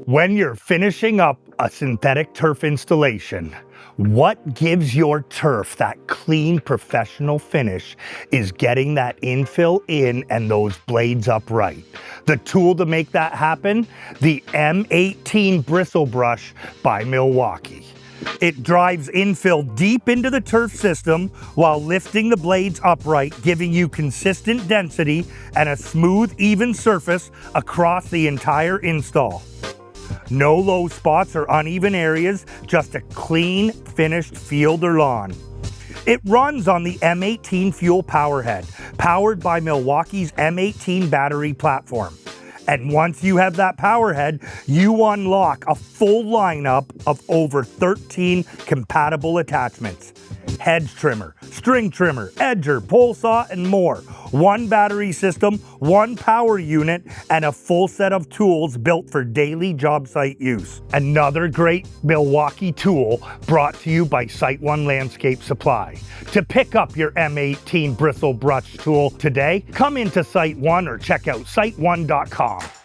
When you're finishing up a synthetic turf installation, what gives your turf that clean, professional finish is getting that infill in and those blades upright. The tool to make that happen, the M18 Bristle Brush by Milwaukee. It drives infill deep into the turf system while lifting the blades upright, giving you consistent density and a smooth, even surface across the entire install. No low spots or uneven areas, just a clean, finished field or lawn. It runs on the M18 fuel powerhead, powered by Milwaukee's M18 battery platform. And once you have that powerhead, you unlock a full lineup of over 13 compatible attachments. Hedge trimmer, string trimmer, edger, pole saw, and more. One battery system, one power unit, and a full set of tools built for daily job site use. Another great Milwaukee tool brought to you by SiteOne Landscape Supply. To pick up your M18 Bristle Brush tool today, come into SiteOne or check out SiteOne.com.